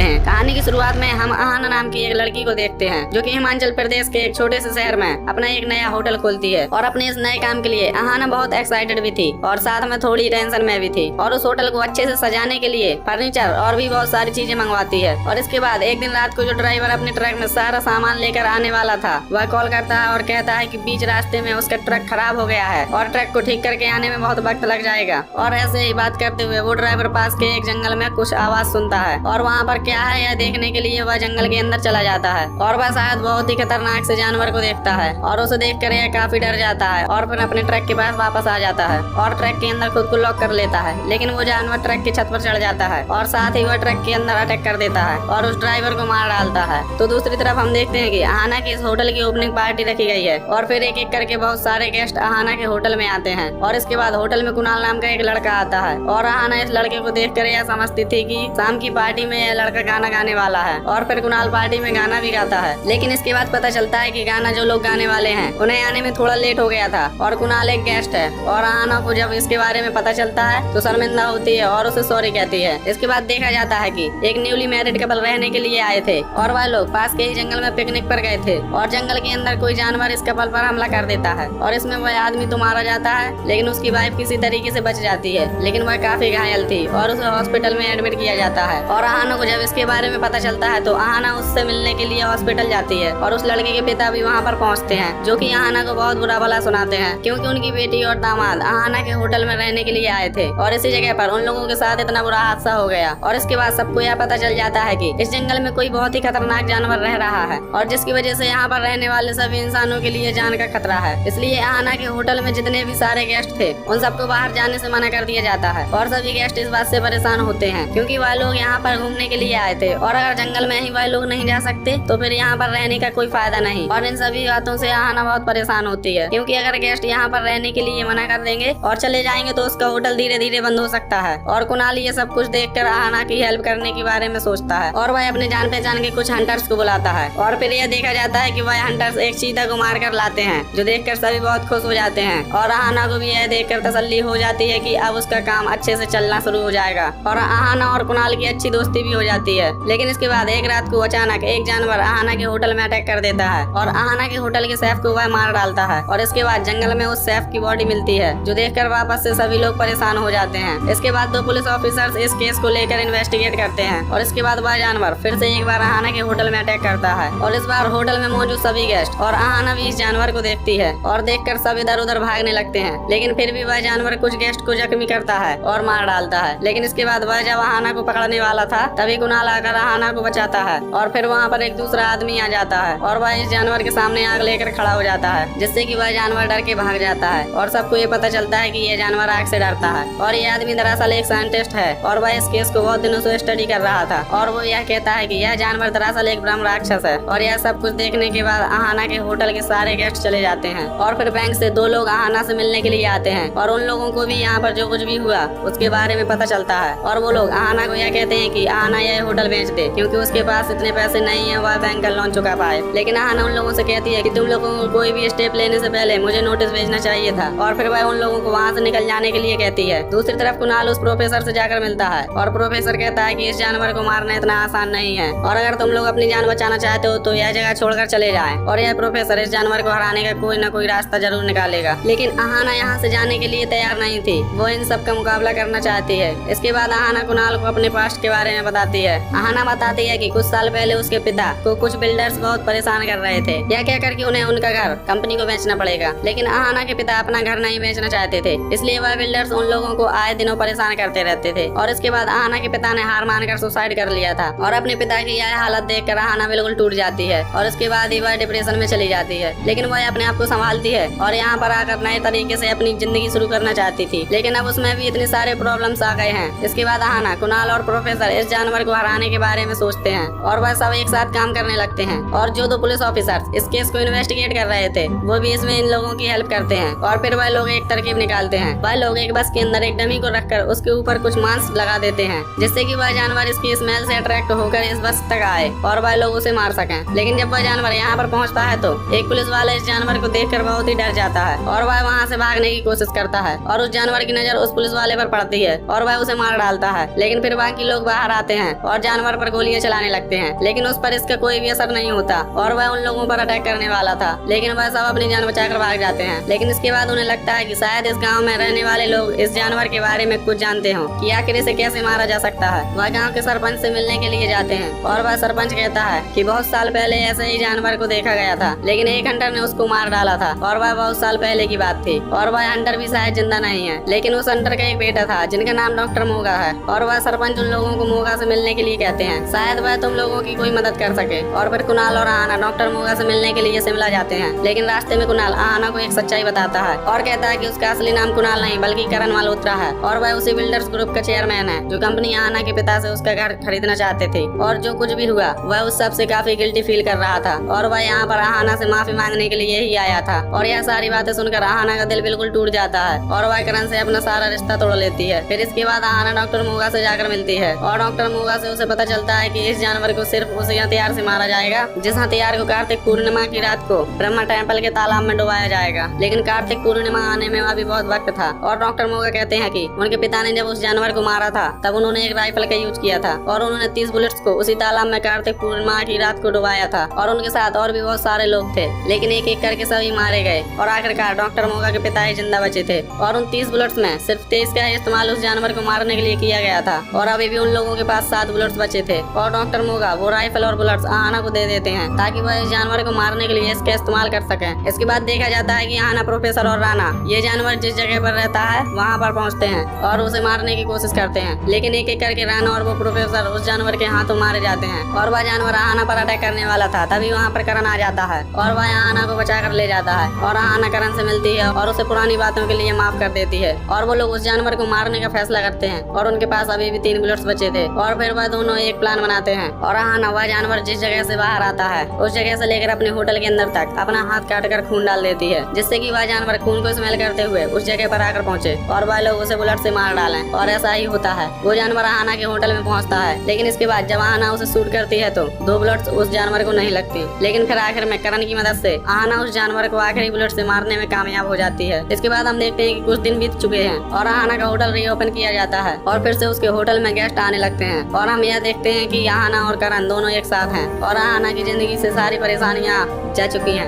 हैं। कहानी की शुरुआत में हम अहाना नाम की एक लड़की को देखते हैं जो कि हिमाचल प्रदेश के एक छोटे से शहर में अपना एक नया होटल खोलती है। और अपने इस नए काम के लिए अहाना बहुत एक्साइटेड भी थी और साथ में थोड़ी टेंशन में भी थी। और उस होटल को अच्छे से सजाने के लिए फर्नीचर और भी बहुत सारी चीजें मंगवाती है। और इसके बाद एक दिन रात को जो ड्राइवर अपने ट्रक में सारा सामान लेकर आने वाला था वह कॉल करता है और कहता है कि बीच रास्ते में उसका ट्रक खराब हो गया है और ट्रक को ठीक करके आने में बहुत वक्त लग जाएगा। और ऐसे ही बात करते हुए वो ड्राइवर पास के एक जंगल में कुछ आवाज सुनता है और वहाँ पर क्या है यह देखने के लिए वह जंगल के अंदर चला जाता है। और वह शायद बहुत ही खतरनाक से जानवर को देखता है और उसे देखकर यह काफी डर जाता है और फिर अपने ट्रक के पास वापस आ जाता है और ट्रक के अंदर खुद को लॉक कर लेता है। लेकिन वो जानवर ट्रक की छत पर चढ़ जाता है और साथ ही वह ट्रक के अंदर अटैक कर देता है और उस ड्राइवर को मार डालता है। तो दूसरी तरफ हम देखते हैं कि अहाना की इस होटल की ओपनिंग पार्टी रखी गई है और फिर एक एक करके बहुत सारे गेस्ट अहाना के होटल में आते हैं। और इसके बाद होटल में कुणाल नाम का एक लड़का आता है और अहाना इस लड़के को देखकर यह समझती थी कि शाम की पार्टी में यह लड़का गाना गाने वाला है। और फिर कुणाल पार्टी में गाना भी गाता है। लेकिन इसके बाद पता चलता है कि गाना जो लोग गाने वाले हैं उन्हें आने में थोड़ा लेट हो गया था और कुणाल एक गेस्ट है। और अहाना को जब इसके बारे में पता चलता है तो शर्मिंदा होती है और उसे सॉरी कहती है। इसके बाद देखा जाता है कि एक न्यूली मैरिड कपल रहने के लिए आए थे और वह लोग पास के ही जंगल में पिकनिक पर गए थे और जंगल के अंदर कोई जानवर इस कपल पर हमला कर देता है और इसमें वह आदमी तो मारा जाता है लेकिन उसकी वाइफ किसी तरीके से बच जाती है। लेकिन वह काफी घायल थी और उसे हॉस्पिटल में एडमिट किया जाता है। और अहाना को जब इसके बारे में पता चलता है तो अहाना उससे मिलने के लिए हॉस्पिटल जाती है और उस लड़के के पिता भी वहाँ पर पहुँचते हैं जो कि अहाना को बहुत बुरा भला सुनाते हैं क्योंकि उनकी बेटी और दामाद अहाना के होटल में रहने के लिए आए थे और इसी जगह पर उन लोगों के साथ इतना बुरा हादसा हो गया। और इसके बाद सबको यह पता चल जाता है कि इस जंगल में कोई बहुत ही खतरनाक जानवर रह रहा है और जिसकी वजह से यहाँ पर रहने वाले सभी इंसानों के लिए जान का खतरा है। इसलिए अहाना के होटल में जितने भी सारे गेस्ट थे उन सबको बाहर जाने से मना कर दिया जाता है और सभी गेस्ट इस बात से परेशान होते हैं क्योंकि वह लोग यहाँ पर घूमने के लिए आए थे और अगर जंगल में ही वह लोग नहीं जा सकते तो फिर यहाँ पर रहने का कोई फायदा नहीं। और इन सभी बातों से अहाना बहुत परेशान होती है क्योंकि अगर गेस्ट यहाँ पर रहने के लिए मना कर देंगे और चले जाएंगे तो उसका होटल धीरे धीरे बंद हो सकता है। और कुणाल ये सब कुछ देखकर अहाना की हेल्प करने के बारे में सोचता है और वह अपने जान पहचान के कुछ हंटर्स को बुलाता है। और फिर यह देखा जाता है कि वह हंटर्स एक चीता को मार कर लाते हैं जो देखकर सभी बहुत खुश हो जाते हैं। और अहाना को भी यह देखकर तसल्ली हो जाती है कि अब उसका काम अच्छे से चलना शुरू हो जाएगा और अहाना और कुणाल की अच्छी दोस्ती भी हो जाती है। लेकिन इसके बाद एक रात को अचानक एक जानवर अहाना के होटल में अटैक कर देता है और अहाना के होटल के शेफ को वह मार डालता है। और इसके बाद जंगल में उस शेफ की बॉडी मिलती है जो देखकर वापस से सभी लोग परेशान हो जाते हैं। इसके बाद दो पुलिस ऑफिसर्स इस केस को लेकर इन्वेस्टिगेट करते हैं और इसके बाद वह जानवर फिर से एक बार अहाना के होटल में अटैक करता है और इस बार होटल में मौजूद सभी गेस्ट और अहाना भी इस जानवर को देखती है और देखकर सब इधर उधर भागने लगते हैं। लेकिन फिर भी वह जानवर कुछ गेस्ट को जख्मी करता है और मार डालता है। लेकिन इसके बाद वह जब अहाना को पकड़ने वाला था तभी कुणाल आकर अहाना को बचाता है और फिर वहाँ पर एक दूसरा आदमी आ जाता है और वह इस जानवर के सामने आग लेकर खड़ा हो जाता है जिससे कि वह जानवर डर के भाग जाता है। और सबको ये पता चलता है कि यह जानवर आग से डरता है और ये आदमी दरअसल एक साइंटिस्ट है और वह इस केस को बहुत दिनों से स्टडी कर रहा था। और वो यह कहता है कि यह जानवर दरअसल एक ब्रह्म राक्षस है। और यह सब कुछ देखने के बाद अहाना के होटल के सारे गेस्ट चले जाते हैं और फिर बैंक से दो लोग अहाना से मिलने के लिए आते हैं और उन लोगों को भी यहाँ पर जो कुछ भी हुआ उसके बारे में पता चलता है। और वो लोग अहाना को यह कहते हैं कि अहाना यह होटल बेच दे क्योंकि उसके पास इतने पैसे नहीं है वह बैंक का लोन चुका पाए। लेकिन अहाना उन लोगों से कहती है कि तुम लोगों को कोई भी स्टेप लेने से पहले मुझे नोटिस भेजना चाहिए था। और फिर वह उन लोगों को वहाँ से निकल जाने के लिए कहती है। दूसरी तरफ कुणाल उस प्रोफेसर से जाकर मिलता है और प्रोफेसर कहता है कि इस जानवर को मारना इतना आसान नहीं है और अगर तुम लोग अपनी जान बचाना चाहते हो तो यह जगह छोड़कर चले जाएं। और यह प्रोफेसर इस जानवर को हराने का कोई न कोई रास्ता जरूर निकालेगा। लेकिन अहाना यहाँ से जाने के लिए तैयार नहीं थी, वो इन सब का मुकाबला करना चाहती है। इसके बाद अहाना कुणाल को अपने पास्ट के बारे में बताती है। अहाना बताती है कि कुछ साल पहले उसके पिता को कुछ बिल्डर्स बहुत परेशान कर रहे थे। यह कहकर कि उन्हें उनका घर कंपनी को बेचना पड़ेगा। लेकिन अहाना के पिता अपना घर नहीं बेचना चाहते थे, इसलिए वह बिल्डर्स उन लोगों को आए दिनों परेशान करते रहते थे। और इसके बाद अहाना के पिता ने हार मानकर सुसाइड कर लिया था और अपने पिता की यह हालत देखकर अहाना बिल्कुल टूट जाती है और इसके बाद ही वह डिप्रेशन में चली जाती है। लेकिन वह अपने आप को संभालती है और यहाँ पर आकर नए तरीके से अपनी जिंदगी शुरू करना चाहती थी। लेकिन अब उसमें भी इतने सारे प्रॉब्लम्स आ गए हैं। इसके बाद अहाना, कुणाल और प्रोफेसर इस जानवर को हराने के बारे में सोचते हैं और वह सब एक साथ काम करने लगते हैं। और जो दो पुलिस ऑफिसर्स इस केस को इन्वेस्टिगेट कर रहे थे वो भी इसमें इन लोगों की हेल्प करते हैं। और फिर वह लोग एक तरकीब निकालते हैं। वह लोग एक बस के अंदर एक डमी को रखकर उसके ऊपर कुछ मांस लगा देते हैं जिससे कि वह जानवर इसकी स्मेल से अट्रैक्ट होकर इस बस तक आए और वह लोग उसे मार सकें। लेकिन जब वह जानवर यहाँ पर पहुँचता है तो एक पुलिस वाला इस जानवर को देखकर बहुत ही डर जाता है और वह वहाँ से भागने की कोशिश करता है और उस जानवर की नजर उस पुलिस वाले पर पड़ती है और वह उसे मार डालता है। लेकिन फिर बाकी लोग बाहर आते हैं और और जानवर पर गोलियां चलाने लगते हैं, लेकिन उस पर इसका कोई भी असर नहीं होता और वह उन लोगों पर अटैक करने वाला था, लेकिन वह सब अपनी जान बचाकर भाग जाते हैं। लेकिन इसके बाद उन्हें लगता है कि शायद इस गाँव में रहने वाले लोग इस जानवर के बारे में कुछ जानते हो कि आखिर इसे कैसे मारा जा सकता है। वह गाँव के सरपंच से मिलने के लिए जाते हैं और वह सरपंच कहता है कि बहुत साल पहले ऐसे ही जानवर को देखा गया था, लेकिन एक हंटर ने उसको मार डाला था और वह बहुत साल पहले की बात थी और वह हंटर भी शायद जिंदा नहीं है। लेकिन उस हंटर का एक बेटा था जिनका नाम डॉक्टर मोगा है और वह सरपंच उन लोगों को मोगा से मिलने के लिए कहते हैं, शायद वह तुम लोगों की कोई मदद कर सके। और फिर कुणाल और आहाना डॉक्टर मोगा से मिलने के लिए शिमला जाते हैं, लेकिन रास्ते में कुणाल आहाना को एक सच्चाई बताता है और कहता है कि उसका असली नाम कुणाल नहीं बल्कि करण मल्होत्रा है और वह उसी बिल्डर्स ग्रुप का चेयरमैन है जो कंपनी आहाना के पिता से उसका घर खरीदना चाहते थे। और जो कुछ भी हुआ वह उस सब से काफी गिल्टी फील कर रहा था और वह यहाँ पर आहाना से माफी मांगने के लिए ही आया था। और यह सारी बातें सुनकर आहाना का दिल बिल्कुल टूट जाता है और वह करण से अपना सारा रिश्ता तोड़ लेती है। फिर इसके बाद आहाना डॉक्टर मोगा से जाकर मिलती है और डॉक्टर मोगा से उसे पता चलता है कि इस जानवर को सिर्फ उसी हथियार से मारा जाएगा जिस हथियार को कार्तिक पूर्णिमा की रात को ब्रह्मा टेम्पल के तालाब में डुबाया जाएगा। लेकिन कार्तिक पूर्णिमा आने में अभी बहुत वक्त था और डॉक्टर मोगा कहते हैं कि उनके पिता ने जब उस जानवर को मारा था तब उन्होंने एक राइफल का यूज किया था और उन्होंने 30 बुलेट्स को उसी तालाब में कार्तिक पूर्णिमा की रात को डुबाया था और उनके साथ और भी बहुत सारे लोग थे, लेकिन एक एक करके सभी मारे गए और आखिरकार डॉक्टर मोगा के पिता ही जिंदा बचे थे। और उन 30 बुलेट्स में सिर्फ 23 का इस्तेमाल उस जानवर को मारने के लिए किया गया था और अभी भी उन लोगों के पास 7 बुलेट्स बचे थे और डॉक्टर मोगा वो राइफल और बुलेट्स आहाना को दे देते हैं ताकि वह इस जानवर को मारने के लिए इसका इस्तेमाल कर सके। इसके बाद देखा जाता है कि आहाना, प्रोफेसर और राणा ये जानवर जिस जगह पर रहता है वहाँ पर पहुँचते हैं और उसे मारने की कोशिश करते हैं, लेकिन एक एक करके राणा और वो प्रोफेसर उस जानवर के हाथों मारे जाते हैं और वह जानवर आहाना पर अटैक करने वाला था। तभी वहाँ पर करण आ जाता है और वह आहाना को बचा कर ले जाता है और आहाना करण से मिलती है और उसे पुरानी बातों के लिए माफ कर देती है और वो लोग उस जानवर को मारने का फैसला करते हैं और उनके पास अभी भी 3 बुलेट्स बचे थे। और फिर वह दोनों एक प्लान बनाते हैं और आहाना वह जानवर जिस जगह से बाहर आता है उस जगह से लेकर अपने होटल के अंदर तक अपना हाथ काट कर खून डाल देती है, जिससे कि वह जानवर खून को स्मेल करते हुए उस जगह पर आकर पहुंचे और वह लोग उसे बुलेट से मार डालें। और ऐसा ही होता है, वो जानवर आहाना के होटल में पहुंचता है, लेकिन इसके बाद जब आहाना उसे शूट करती है तो 2 बुलेट्स उस जानवर को नहीं लगती। लेकिन फिर आखिर में करण की मदद से आहाना उस जानवर को आखिरी बुलेट से मारने में कामयाब हो जाती है। इसके बाद हम देखते हैं कि कुछ दिन बीत चुके हैं और आहाना का होटल रीओपन किया जाता है और फिर से उसके होटल में गेस्ट आने लगते हैं और हम यह देखते हैं कि आहाना और करण दोनों एक साथ हैं और आहाना की जिंदगी से सारी परेशानियां जा चुकी हैं।